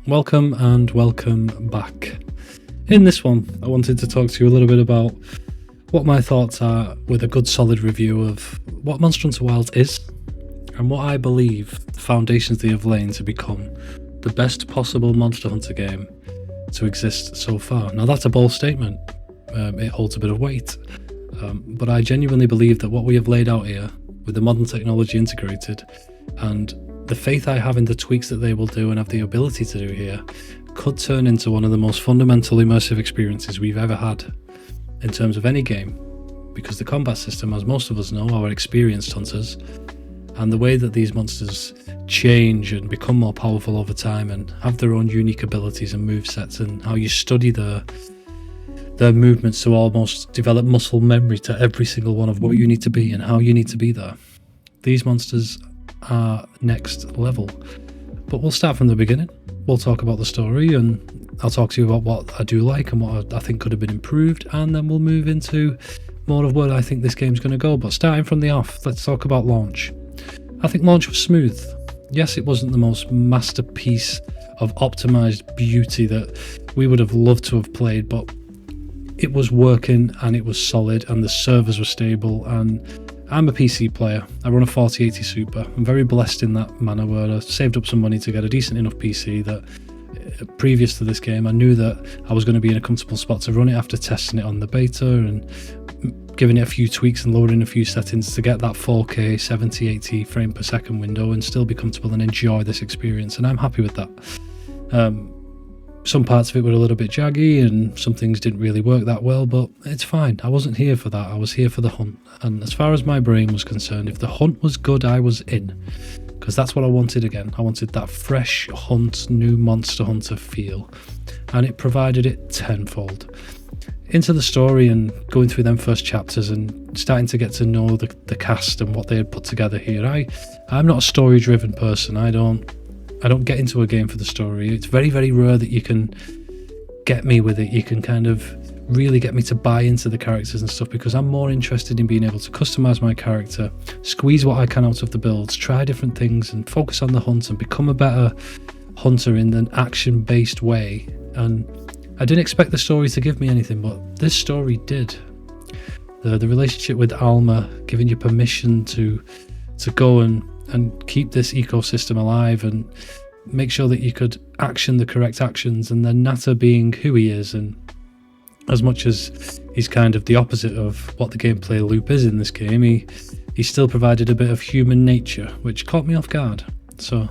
Welcome and welcome back. In this one, I wanted to talk to you a little bit about what my thoughts are with a good solid review of what Monster Hunter Wilds is and what I believe the foundations they have laid to become the best possible Monster Hunter game to exist so far. Now that's a bold statement, it holds a bit of weight, but I genuinely believe that what we have laid out here with the modern technology integrated and the faith I have in the tweaks that they will do and have the ability to do here could turn into one of the most fundamental immersive experiences we've ever had in terms of any game, because the combat system, as most of us know, are experienced hunters, and the way that these monsters change and become more powerful over time and have their own unique abilities and movesets, and how you study their movements to almost develop muscle memory to every single one of what you need to be and how you need to be there. These monsters are next level. But we'll start from the beginning. We'll talk about the story, and I'll talk to you about what I do like and what I think could have been improved, and then we'll move into more of where I think this game's going to go. But starting from the off, let's talk about launch. I think launch was smooth. Yes, it wasn't the most masterpiece of optimized beauty that we would have loved to have played, but it was working and it was solid and the servers were stable, and I'm a PC player. I run a 4080 Super. I'm very blessed in that manner where I saved up some money to get a decent enough PC that previous to this game I knew that I was going to be in a comfortable spot to run it after testing it on the beta and giving it a few tweaks and lowering a few settings to get that 4K 70-80 frame per second window and still be comfortable and enjoy this experience, and I'm happy with that. Some parts of it were a little bit jaggy and some things didn't really work that well, but it's fine. I wasn't here for that. I was here for the hunt. And as far as my brain was concerned, if the hunt was good, I was in. Because that's what I wanted again. I wanted that fresh hunt, new Monster Hunter feel. And it provided it tenfold. Into the story and going through them first chapters and starting to get to know the cast and what they had put together here. I'm not a story-driven person. I don't get into a game for the story. It's very, very rare that you can get me with it. You can kind of really get me to buy into the characters and stuff, because I'm more interested in being able to customize my character, squeeze what I can out of the builds, try different things and focus on the hunt and become a better hunter in an action-based way. And I didn't expect the story to give me anything, but this story did. The relationship with Alma, giving you permission to go and keep this ecosystem alive and make sure that you could action the correct actions, and then Nata being who he is, and as much as he's kind of the opposite of what the gameplay loop is in this game, he still provided a bit of human nature, which caught me off guard. So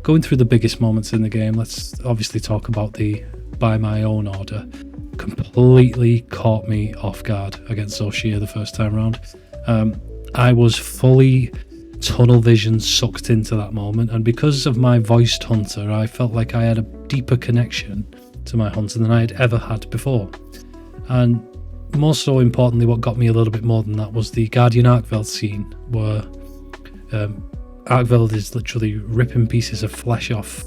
going through the biggest moments in the game, let's obviously talk about the by my own order. Completely caught me off guard against Zoshia the first time around. I was fully tunnel vision sucked into that moment, and because of my voiced hunter, I felt like I had a deeper connection to my hunter than I had ever had before. And more so importantly, what got me a little bit more than that was the Guardian ARKVELD scene, where ARKVELD is literally ripping pieces of flesh off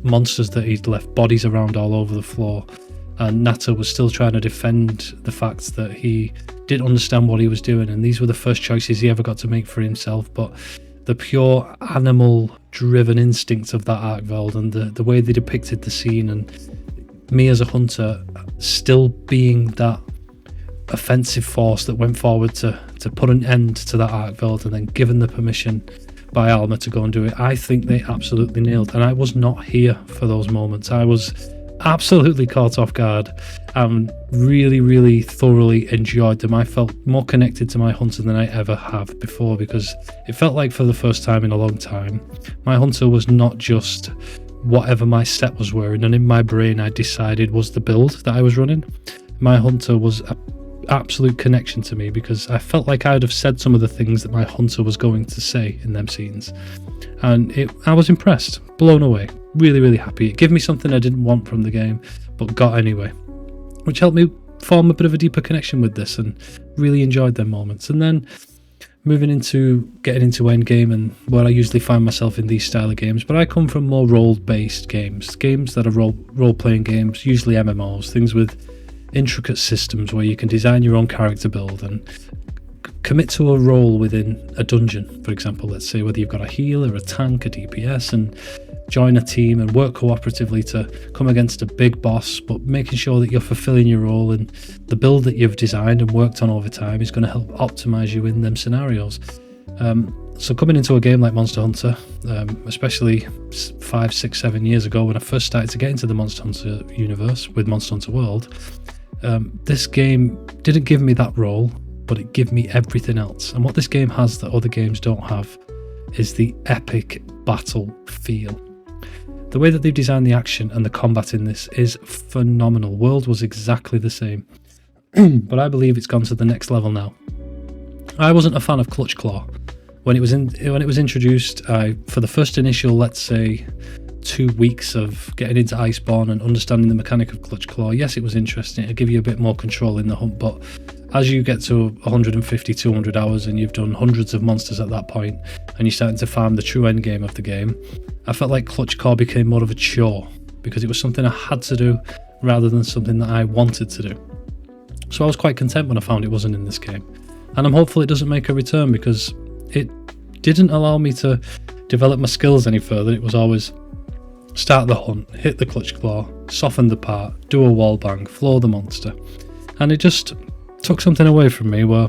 monsters that he'd left bodies around all over the floor, and Nata was still trying to defend the fact that he didn't understand what he was doing, and these were the first choices he ever got to make for himself. But the pure animal driven instincts of that ARKVELD and the way they depicted the scene, and me as a hunter still being that offensive force that went forward to put an end to that ARKVELD, and then given the permission by Alma to go and do it, I think they absolutely nailed. And I was not here for those moments. I was absolutely caught off guard and really, really thoroughly enjoyed them. I felt more connected to my hunter than I ever have before, because it felt like for the first time in a long time, my hunter was not just whatever my set was wearing and in my brain I decided was the build that I was running. My hunter was an absolute connection to me, because I felt like I would have said some of the things that my hunter was going to say in them scenes, and I was impressed, blown away, really, really happy. It gave me something I didn't want from the game but got anyway, which helped me form a bit of a deeper connection with this and really enjoyed them moments. And then moving into getting into endgame and where I usually find myself in these style of games, but I come from more role-based games that are role-playing games, usually MMOs, things with intricate systems where you can design your own character build and commit to a role within a dungeon, for example. Let's say whether you've got a healer, a tank, a DPS, and join a team and work cooperatively to come against a big boss, but making sure that you're fulfilling your role, and the build that you've designed and worked on over time is going to help optimize you in them scenarios. So coming into a game like Monster Hunter, especially 5, 6, 7 years ago when I first started to get into the Monster Hunter universe with Monster Hunter World, this game didn't give me that role, but it gave me everything else. And what this game has that other games don't have is the epic battle feel. The way that they've designed the action and the combat in this is phenomenal. World was exactly the same, but I believe it's gone to the next level now. I wasn't a fan of Clutch Claw. When it was introduced, for the first initial, let's say, 2 weeks of getting into Iceborne and understanding the mechanic of Clutch Claw, yes, it was interesting. It'd give you a bit more control in the hunt, but as you get to 150, 200 hours and you've done hundreds of monsters at that point, and you're starting to farm the true end game of the game, I felt like Clutch Claw became more of a chore, because it was something I had to do rather than something that I wanted to do. So I was quite content when I found it wasn't in this game. And I'm hopeful it doesn't make a return, because it didn't allow me to develop my skills any further. It was always start the hunt, hit the Clutch Claw, soften the part, do a wall bang, floor the monster. And it just took something away from me where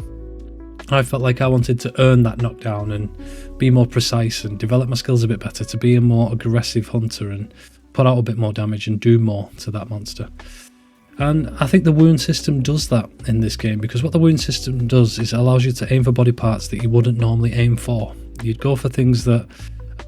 I felt like I wanted to earn that knockdown and be more precise and develop my skills a bit better to be a more aggressive hunter and put out a bit more damage and do more to that monster. And I think the wound system does that in this game, because what the wound system does is it allows you to aim for body parts that you wouldn't normally aim for. You'd go for things that,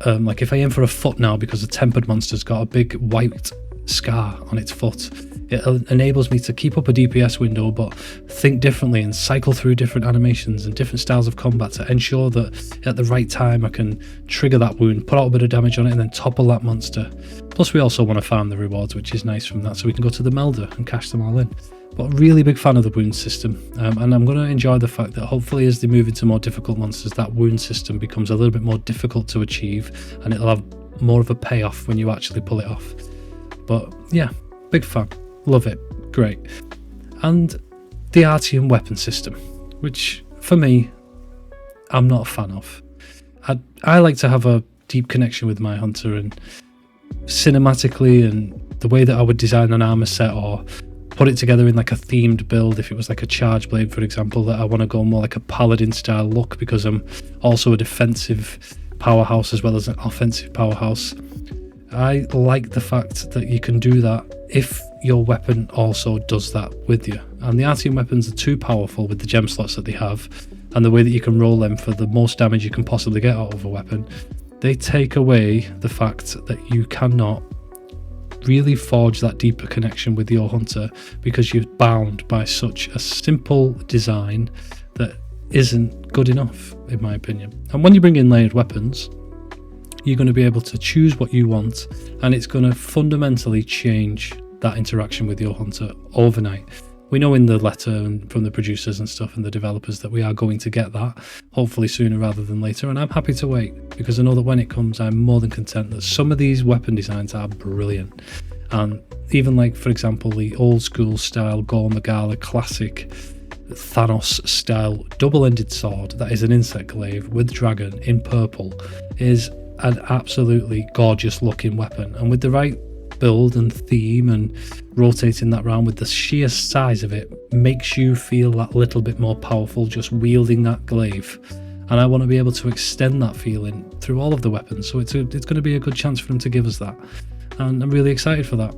like if I aim for a foot now, because a tempered monster's got a big white scar on its foot, it enables me to keep up a DPS window but think differently and cycle through different animations and different styles of combat to ensure that at the right time I can trigger that wound, put out a bit of damage on it and then topple that monster. Plus we also want to farm the rewards, which is nice from that, so we can go to the Melder and cash them all in. But really big fan of the wound system, and I'm going to enjoy the fact that hopefully as they move into more difficult monsters, that wound system becomes a little bit more difficult to achieve and it'll have more of a payoff when you actually pull it off. But yeah, big fan. Love it. Great. And the Artian weapon system, which for me, I'm not a fan of. I like to have a deep connection with my hunter, and cinematically and the way that I would design an armor set or put it together in like a themed build, if it was like a charge blade, for example, that I want to go more like a paladin style look because I'm also a defensive powerhouse as well as an offensive powerhouse. I like the fact that you can do that if your weapon also does that with you. And the Artian weapons are too powerful with the gem slots that they have and the way that you can roll them for the most damage you can possibly get out of a weapon. They take away the fact that you cannot really forge that deeper connection with your hunter because you're bound by such a simple design that isn't good enough, in my opinion. And when you bring in layered weapons, you're going to be able to choose what you want, and it's going to fundamentally change that interaction with your hunter overnight. We know in the letter and from the producers and stuff and the developers that we are going to get that, hopefully sooner rather than later, and I'm happy to wait because I know that when it comes I'm more than content that some of these weapon designs are brilliant. And even like, for example, the old school style gore magala classic Thanos style double-ended sword that is an insect glaive with dragon in purple is an absolutely gorgeous looking weapon, and with the right build and theme and rotating that round with the sheer size of it makes you feel that little bit more powerful just wielding that glaive. And I want to be able to extend that feeling through all of the weapons, so it's going to be a good chance for them to give us that, and I'm really excited for that.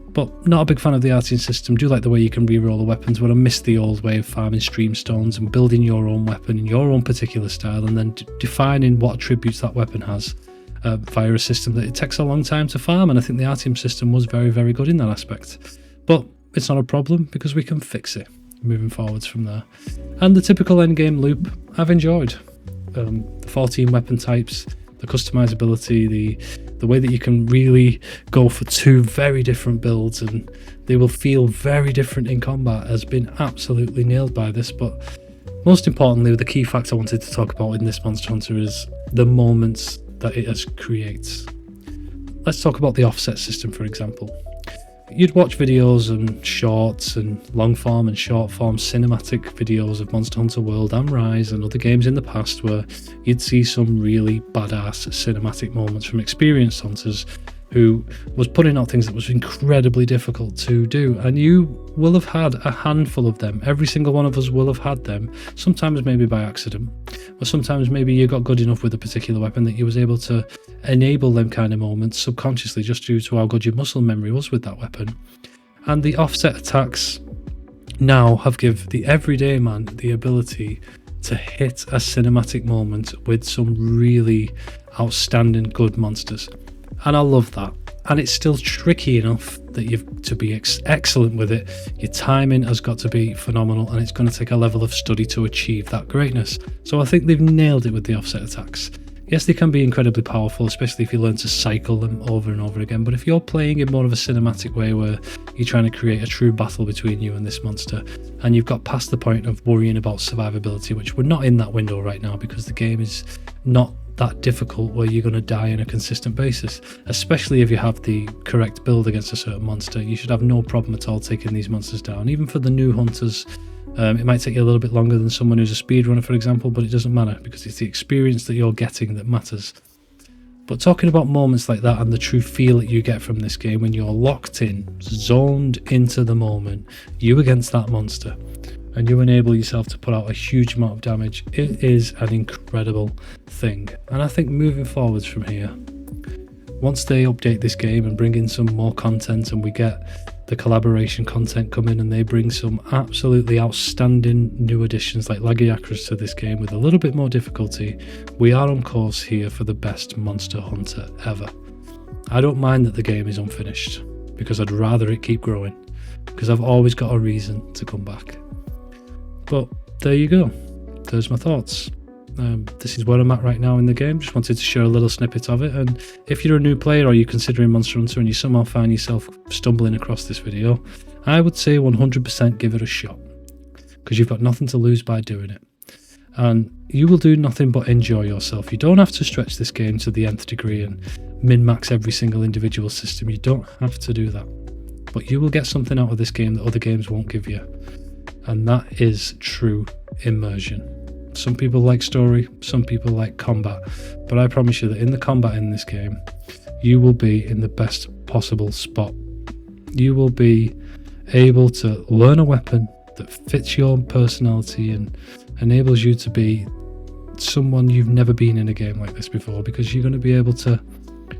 But not a big fan of the Artian system. Do like the way you can re-roll the weapons, but I miss the old way of farming streamstones and building your own weapon in your own particular style and then defining what attributes that weapon has via a system that it takes a long time to farm. And I think the Artian system was very, very good in that aspect. But it's not a problem because we can fix it moving forwards from there. And the typical endgame loop, I've enjoyed. The 14 weapon types, the customizability, the way that you can really go for two very different builds and they will feel very different in combat has been absolutely nailed by this. But most importantly, the key fact I wanted to talk about in this Monster Hunter is the moments that it creates. Let's talk about the offset system, for example. you'd watch videos and shorts and long form and short form cinematic videos of Monster Hunter World and Rise and other games in the past where you'd see some really badass cinematic moments from experienced hunters who was putting out things that was incredibly difficult to do, and you will have had a handful of them. Every single one of us will have had them, sometimes maybe by accident, or sometimes maybe you got good enough with a particular weapon that you was able to enable them kind of moments subconsciously just due to how good your muscle memory was with that weapon. And the offset attacks now have given the everyday man the ability to hit a cinematic moment with some really outstanding good monsters. And I love that. And it's still tricky enough that you've to be excellent with it. Your timing has got to be phenomenal, and it's going to take a level of study to achieve that greatness. So I think they've nailed it with the offset attacks. Yes, they can be incredibly powerful, especially if you learn to cycle them over and over again. But if you're playing in more of a cinematic way where you're trying to create a true battle between you and this monster, and you've got past the point of worrying about survivability, which we're not in that window right now because the game is not that difficult where you're going to die on a consistent basis, especially if you have the correct build against a certain monster. You should have no problem at all taking these monsters down. Even for the new hunters, it might take you a little bit longer than someone who's a speedrunner, for example, but it doesn't matter because it's the experience that you're getting that matters. But talking about moments like that and the true feel that you get from this game when you're locked in, zoned into the moment, you against that monster, and you enable yourself to put out a huge amount of damage, it is an incredible thing. And I think moving forwards from here, once they update this game and bring in some more content and we get the collaboration content come in and they bring some absolutely outstanding new additions like Lagiacrus to this game with a little bit more difficulty, we are on course here for the best Monster Hunter ever. I don't mind that the game is unfinished because I'd rather it keep growing, because I've always got a reason to come back. But there you go, there's my thoughts. This is where I'm at right now in the game. Just wanted to share a little snippet of it, and if you're a new player or you're considering Monster Hunter and you somehow find yourself stumbling across this video, I would say 100% give it a shot, because you've got nothing to lose by doing it. And you will do nothing but enjoy yourself. You don't have to stretch this game to the nth degree and min-max every single individual system. You don't have to do that. But you will get something out of this game that other games won't give you. And that is true immersion. Some people like story, some people like combat, but I promise you that in the combat in this game, you will be in the best possible spot. You will be able to learn a weapon that fits your personality and enables you to be someone you've never been in a game like this before, because you're going to be able to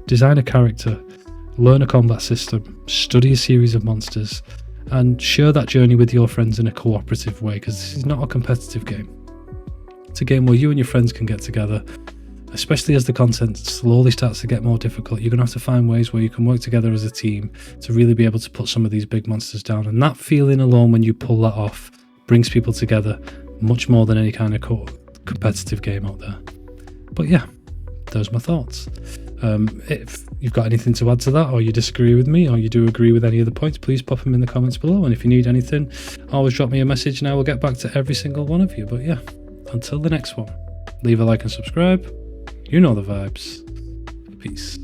design a character, learn a combat system, study a series of monsters, and share that journey with your friends in a cooperative way, because this is not a competitive game. It's a game where you and your friends can get together, especially as the content slowly starts to get more difficult. You're going to have to find ways where you can work together as a team to really be able to put some of these big monsters down, and that feeling alone when you pull that off brings people together much more than any kind of competitive game out there. But yeah, those are my thoughts. If you've got anything to add to that, or you disagree with me, or you do agree with any of the points, please pop them in the comments below. And if you need anything, always drop me a message and I will get back to every single one of you. But yeah, until the next one, leave a like and subscribe. You know the vibes. Peace.